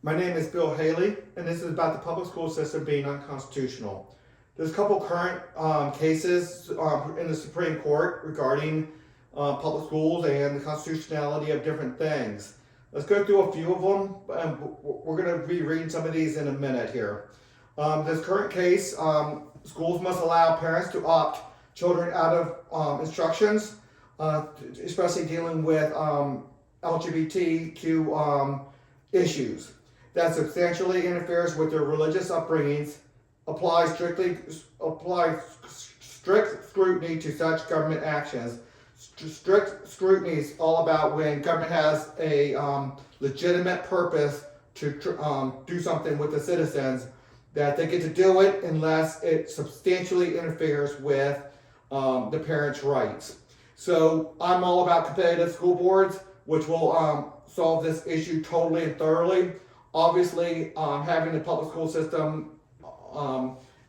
My name is Bill Haley, and this is about the public school system being unconstitutional. There's a couple current cases in the Supreme Court regarding public schools and the constitutionality of different things. Let's go through a few of them, and we're going to be reading some of these in a minute here. This current case, schools must allow parents to opt children out of instructions, especially dealing with LGBTQ issues that substantially interferes with their religious upbringings, apply strict scrutiny to such government actions. Strict scrutiny is all about when government has a legitimate purpose to do something with the citizens, that they get to do it unless it substantially interferes with the parents' rights. So I'm all about competitive school boards, which will solve this issue totally and thoroughly. Obviously, having the public school system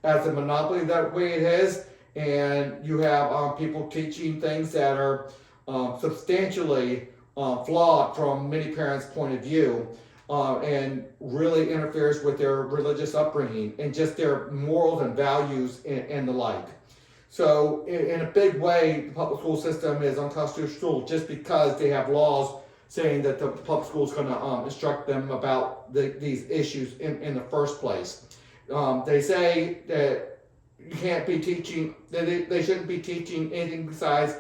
as a monopoly that way it is, and you have people teaching things that are substantially flawed from many parents' point of view, and really interferes with their religious upbringing and just their morals and values and the like. So in a big way, the public school system is unconstitutional just because they have laws saying that the public school is going to instruct them about these issues in the first place. They say that you can't be teaching, they shouldn't be teaching anything besides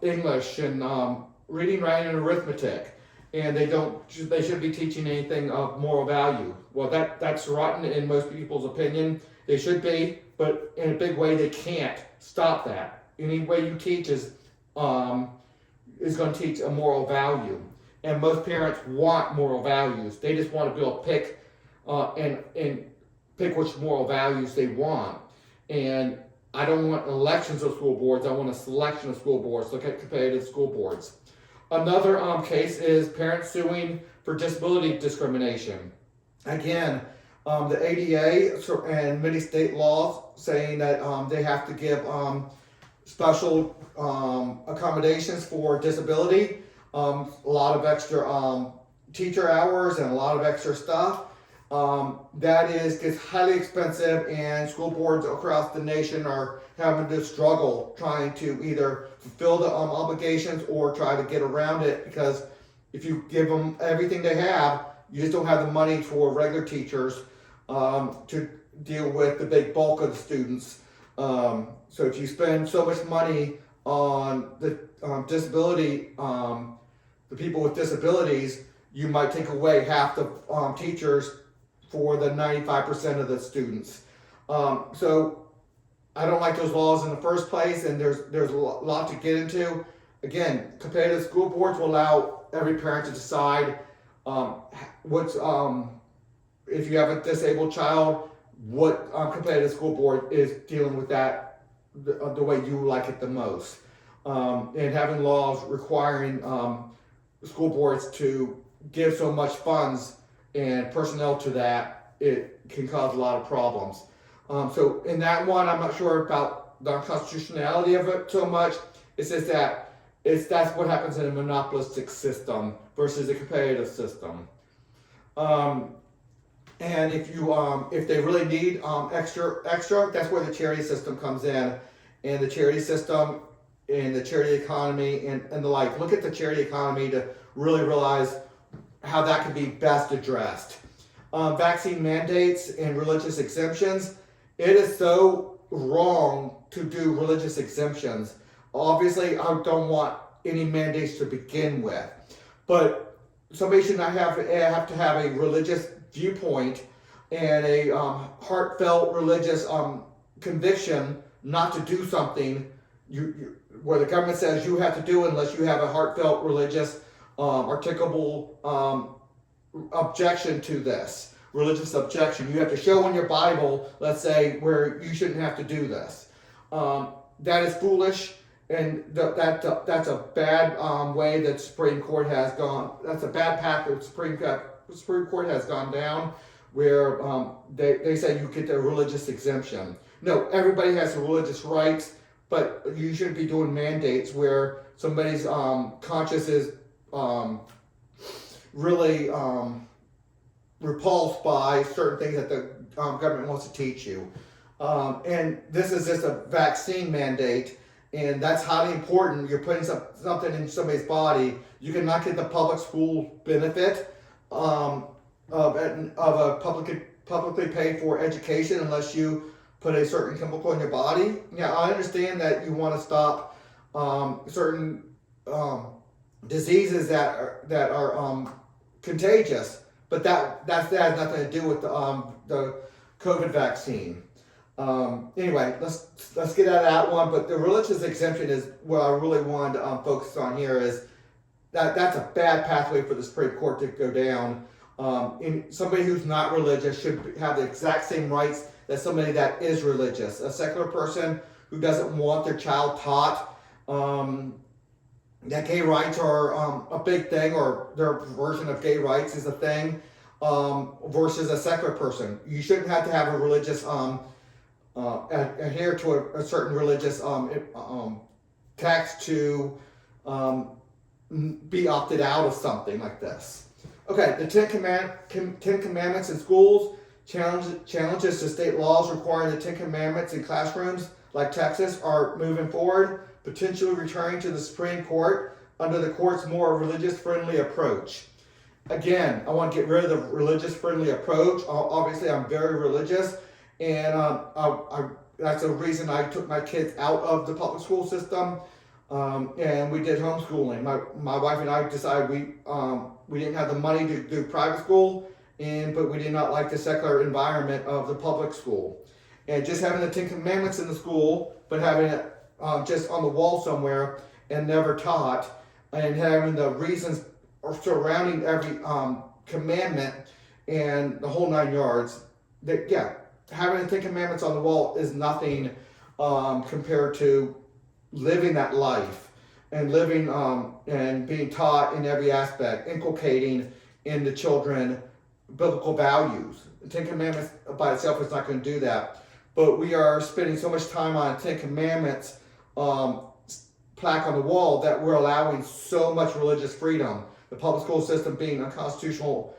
English and reading, writing, and arithmetic. And they shouldn't be teaching anything of moral value. Well, that's rotten in most people's opinion. They should be, but in a big way they can't stop that. Any way you teach is going to teach a moral value. And most parents want moral values. They just want to be able to pick and pick which moral values they want. And I don't want elections of school boards. I want a selection of school boards. Look at competitive school boards. Another case is parents suing for disability discrimination. Again, the ADA and many state laws saying that they have to give special accommodations for disability, a lot of extra teacher hours and a lot of extra stuff. That gets highly expensive, and school boards across the nation are having to struggle trying to either fulfill the obligations or try to get around it, because if you give them everything they have, you just don't have the money for regular teachers to deal with the big bulk of the students. So if you spend so much money on the disability, the people with disabilities, you might take away half the teachers for the 95% of the students. So I don't like those laws in the first place, and there's a lot to get into. Again, competitive school boards will allow every parent to decide what's if you have a disabled child, what competitive school board is dealing with that the way you like it the most. And having laws requiring school boards to give so much funds and personnel to that, it can cause a lot of problems. So in that one, I'm not sure about the constitutionality of it so much. It's just that that's what happens in a monopolistic system versus a competitive system. And if they really need extra, that's where the charity system comes in, and the charity system and the charity economy and the like. Look at the charity economy to really realize how that can be best addressed. Vaccine mandates and religious exemptions. It is so wrong to do religious exemptions. Obviously, I don't want any mandates to begin with, but somebody should not have to have a religious viewpoint and a heartfelt religious conviction not to do something where the government says you have to do it unless you have a heartfelt religious articulable objection to this religious objection. You have to show in your Bible, let's say, where you shouldn't have to do this. That is foolish, and that's a bad way that Supreme Court has gone. That's a bad path that Supreme Court has gone down, where they say you get the religious exemption. No, everybody has religious rights, but you shouldn't be doing mandates where somebody's conscience is really repulsed by certain things that the government wants to teach you. And this is just a vaccine mandate, and that's highly important. You're putting something in somebody's body. You cannot get the public school benefit of a publicly paid for education unless you put a certain chemical in your body. Yeah, I understand that you want to stop certain diseases that are contagious, but that has nothing to do with the COVID vaccine. Anyway, let's get out of that one. But the religious exemption is what I really wanted to focus on here. Is that's a bad pathway for the Supreme Court to go down. Somebody who's not religious should have the exact same rights as somebody that is religious. A secular person who doesn't want their child taught that gay rights are a big thing, or their version of gay rights is a thing, versus a secular person. You shouldn't have to have a religious adhere to a certain religious text to be opted out of something like this. Okay, the Ten Commandments in schools, challenges to state laws requiring the Ten Commandments in classrooms like Texas are moving forward, potentially returning to the Supreme Court under the court's more religious-friendly approach. Again, I want to get rid of the religious-friendly approach. Obviously, I'm very religious, and that's the reason I took my kids out of the public school system, and we did homeschooling. My wife and I decided we didn't have the money to do private school, but we did not like the secular environment of the public school. And just having the Ten Commandments in the school, but having it just on the wall somewhere and never taught, and having the reasons surrounding every commandment and the whole 9 yards, having the Ten Commandments on the wall is nothing compared to living that life and living and being taught in every aspect, inculcating in the children biblical values. The Ten Commandments by itself is not going to do that. But we are spending so much time on Ten Commandments plaque on the wall that we're allowing so much religious freedom. The public school system being unconstitutional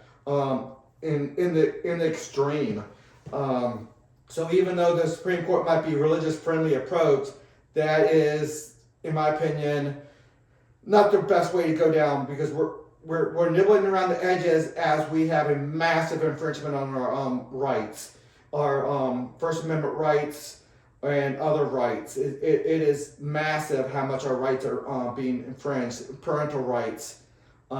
in the extreme. So even though the Supreme Court might be religious friendly approach, that is, in my opinion, not the best way to go down, because we're nibbling around the edges as we have a massive infringement on our rights. Our First Amendment rights and other rights. It is massive how much our rights are being infringed, parental rights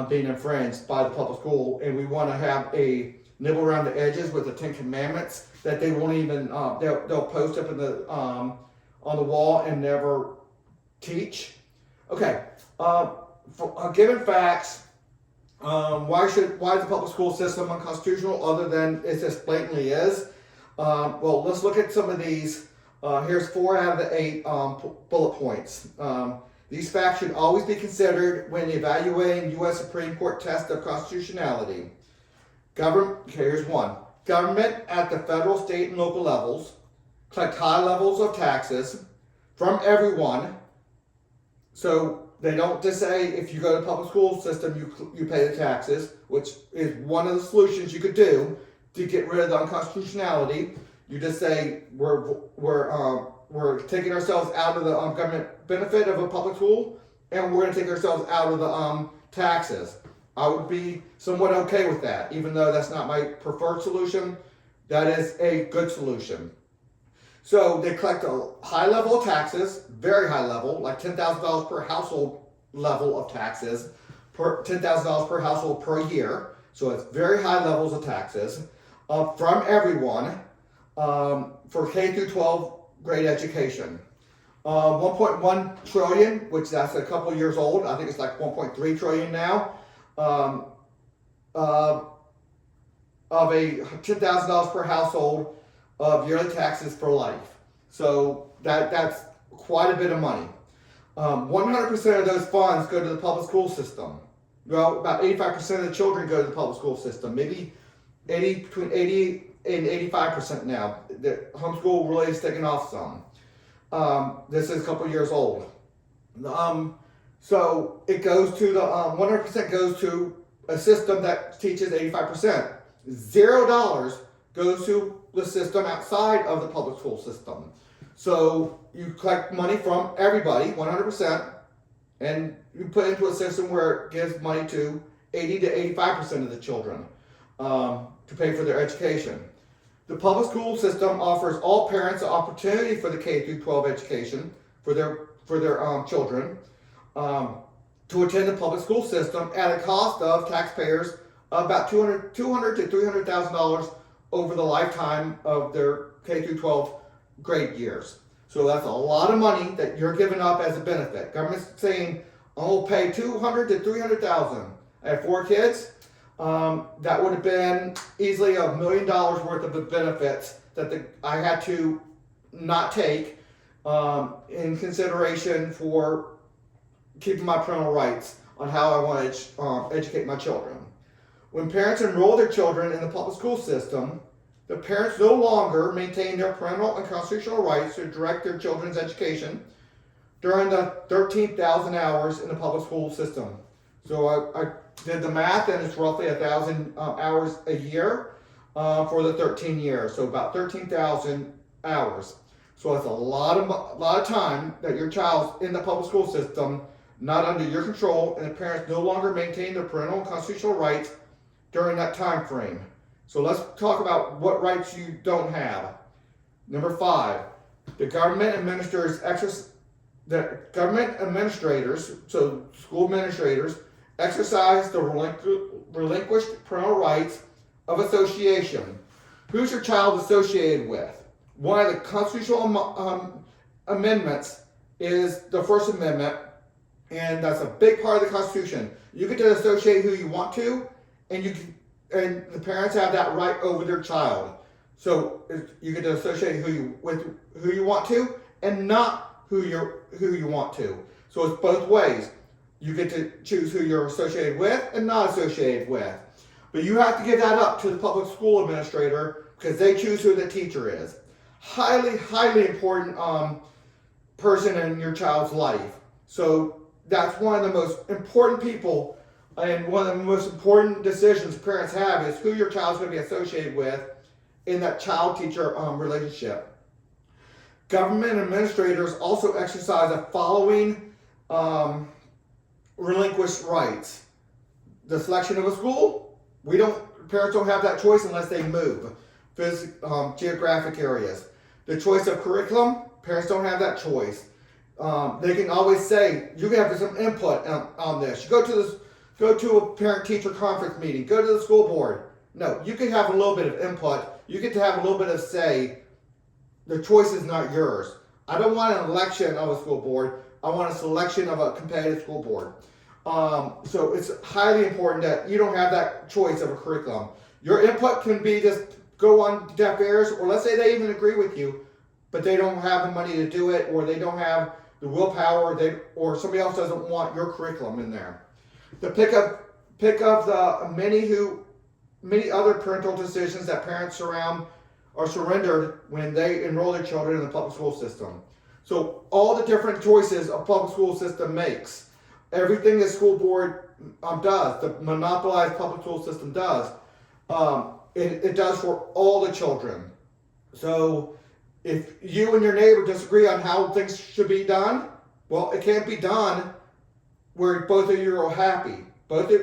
being infringed by the public school, and we want to have a nibble around the edges with the Ten Commandments that they won't even, they'll post up in the on the wall and never teach. Okay, given facts, why is the public school system unconstitutional other than it just blatantly is? Well, let's look at some of these. Here's 4 out of the 8 bullet points. These facts should always be considered when evaluating U.S. Supreme Court test of constitutionality. Here's 1. Government at the federal, state, and local levels collect high levels of taxes from everyone. So they don't just say if you go to the public school system, you pay the taxes, which is one of the solutions you could do to get rid of the unconstitutionality. You just say we're taking ourselves out of the government benefit of a public school, and we're going to take ourselves out of the taxes. I would be somewhat okay with that, even though that's not my preferred solution. That is a good solution. So they collect a high level of taxes, very high level, like $10,000 per household level of taxes, $10,000 per household per year. So it's very high levels of taxes from everyone for K through 12 grade education. 1.1 trillion, which that's a couple years old. I think it's like 1.3 trillion now. Of a $10,000 per household of yearly taxes for life. So that's quite a bit of money. 100% of those funds go to the public school system. Well, about 85% of the children go to the public school system. Maybe between 80 and 85% now. The homeschool really is taking off some. This is a couple years old. So it goes to the 100% goes to a system that teaches 85%. $0 goes to the system outside of the public school system. So you collect money from everybody, 100%, and you put into a system where it gives money to 80 to 85% of the children to pay for their education. The public school system offers all parents the opportunity for the K through 12 education for their children to attend the public school system at a cost of taxpayers of about $200 to $300,000 over the lifetime of their K through 12 grade years. So that's a lot of money that you're giving up as a benefit. Government's saying, I'll pay $200 to $300,000. I have 4 kids. That would have been easily $1 million worth of the benefits that I had to not take in consideration for keeping my parental rights on how I want to educate my children. When parents enroll their children in the public school system, the parents no longer maintain their parental and constitutional rights to direct their children's education during the 13,000 hours in the public school system. So I did the math, and it's roughly 1,000 hours a year for the 13 years. So about 13,000 hours. So it's a lot of time that your child's in the public school system, not under your control, and the parents no longer maintain their parental and constitutional rights during that time frame. So let's talk about what rights you don't have. Number 5, the government administrators, so school administrators, exercise the relinquished parental rights of association. Who's your child associated with? One of the constitutional amendments is the First Amendment, and that's a big part of the Constitution. You get to associate who you want to, and the parents have that right over their child. So you get to associate with who you want to, and not who you want to. So it's both ways. You get to choose who you're associated with and not associated with. But you have to give that up to the public school administrator because they choose who the teacher is. Highly, highly important person in your child's life. So that's one of the most important people, and one of the most important decisions parents have is who your child's going to be associated with in that child-teacher relationship. Government administrators also exercise the following relinquished rights. The selection of a school, parents don't have that choice unless they move. Geographic areas. The choice of curriculum, parents don't have that choice. They can always say, you can have some input on this. You go to a parent-teacher conference meeting, go to the school board. No, you can have a little bit of input. You get to have a little bit of say. The choice is not yours. I don't want an election of a school board. I want a selection of a competitive school board. So it's highly important that you don't have that choice of a curriculum. Your input can be just go on deaf ears, or let's say they even agree with you, but they don't have the money to do it, or they don't have the willpower, or somebody else doesn't want your curriculum in there. The pick of the many other parental decisions that parents are surrendered when they enroll their children in the public school system. So all the different choices a public school system makes, everything the school board does, the monopolized public school system does, it does for all the children. So if you and your neighbor disagree on how things should be done, well, it can't be done where both of you are happy.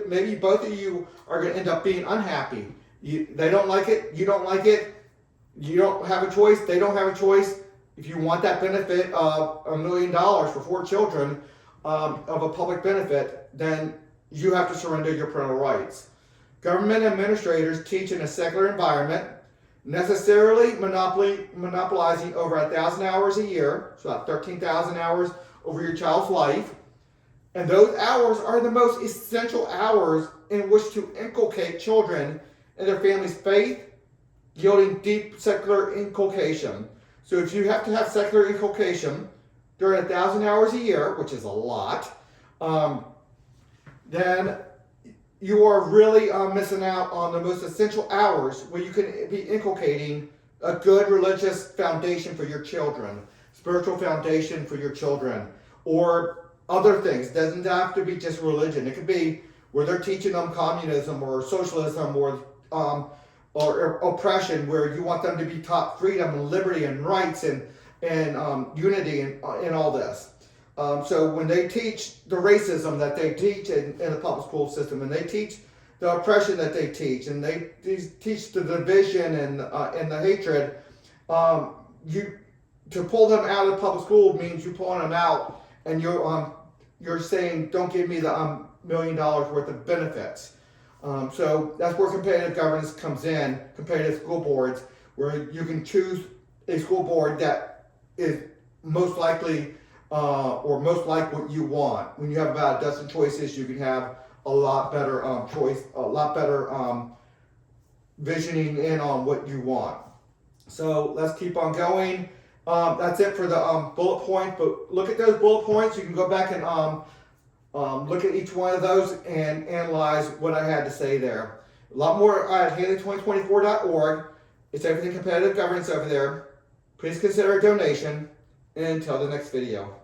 Maybe both of you are going to end up being unhappy. They don't like it, you don't like it, you don't have a choice, they don't have a choice. If you want that benefit of $1 million for 4 children of a public benefit, then you have to surrender your parental rights. Government administrators teach in a secular environment, necessarily monopolizing over 1,000 hours a year, so about 13,000 hours over your child's life. And those hours are the most essential hours in which to inculcate children in their family's faith, yielding deep secular inculcation. So if you have to have secular inculcation during 1,000 hours a year, which is a lot, then you are really missing out on the most essential hours where you can be inculcating a good religious foundation for your children, spiritual foundation for your children, or other things. It doesn't have to be just religion. It could be where they're teaching them communism or socialism or or oppression, where you want them to be taught freedom and liberty and rights and unity and all this. So when they teach the racism that they teach in the public school system, and they teach the oppression that they teach, and they teach the division and the hatred, you to pull them out of the public school means you pulling them out, and you're saying, don't give me the $1 million worth of benefits. So that's where competitive governance comes in, competitive school boards, where you can choose a school board that is most likely or most like what you want. When you have about a dozen choices, you can have a lot better choice, a lot better visioning in on what you want. So let's keep on going. That's it for the bullet point, but look at those bullet points. You can go back and look at each one of those and analyze what I had to say there. A lot more at Haley2024.org. It's everything competitive governance over there. Please consider a donation, and until the next video.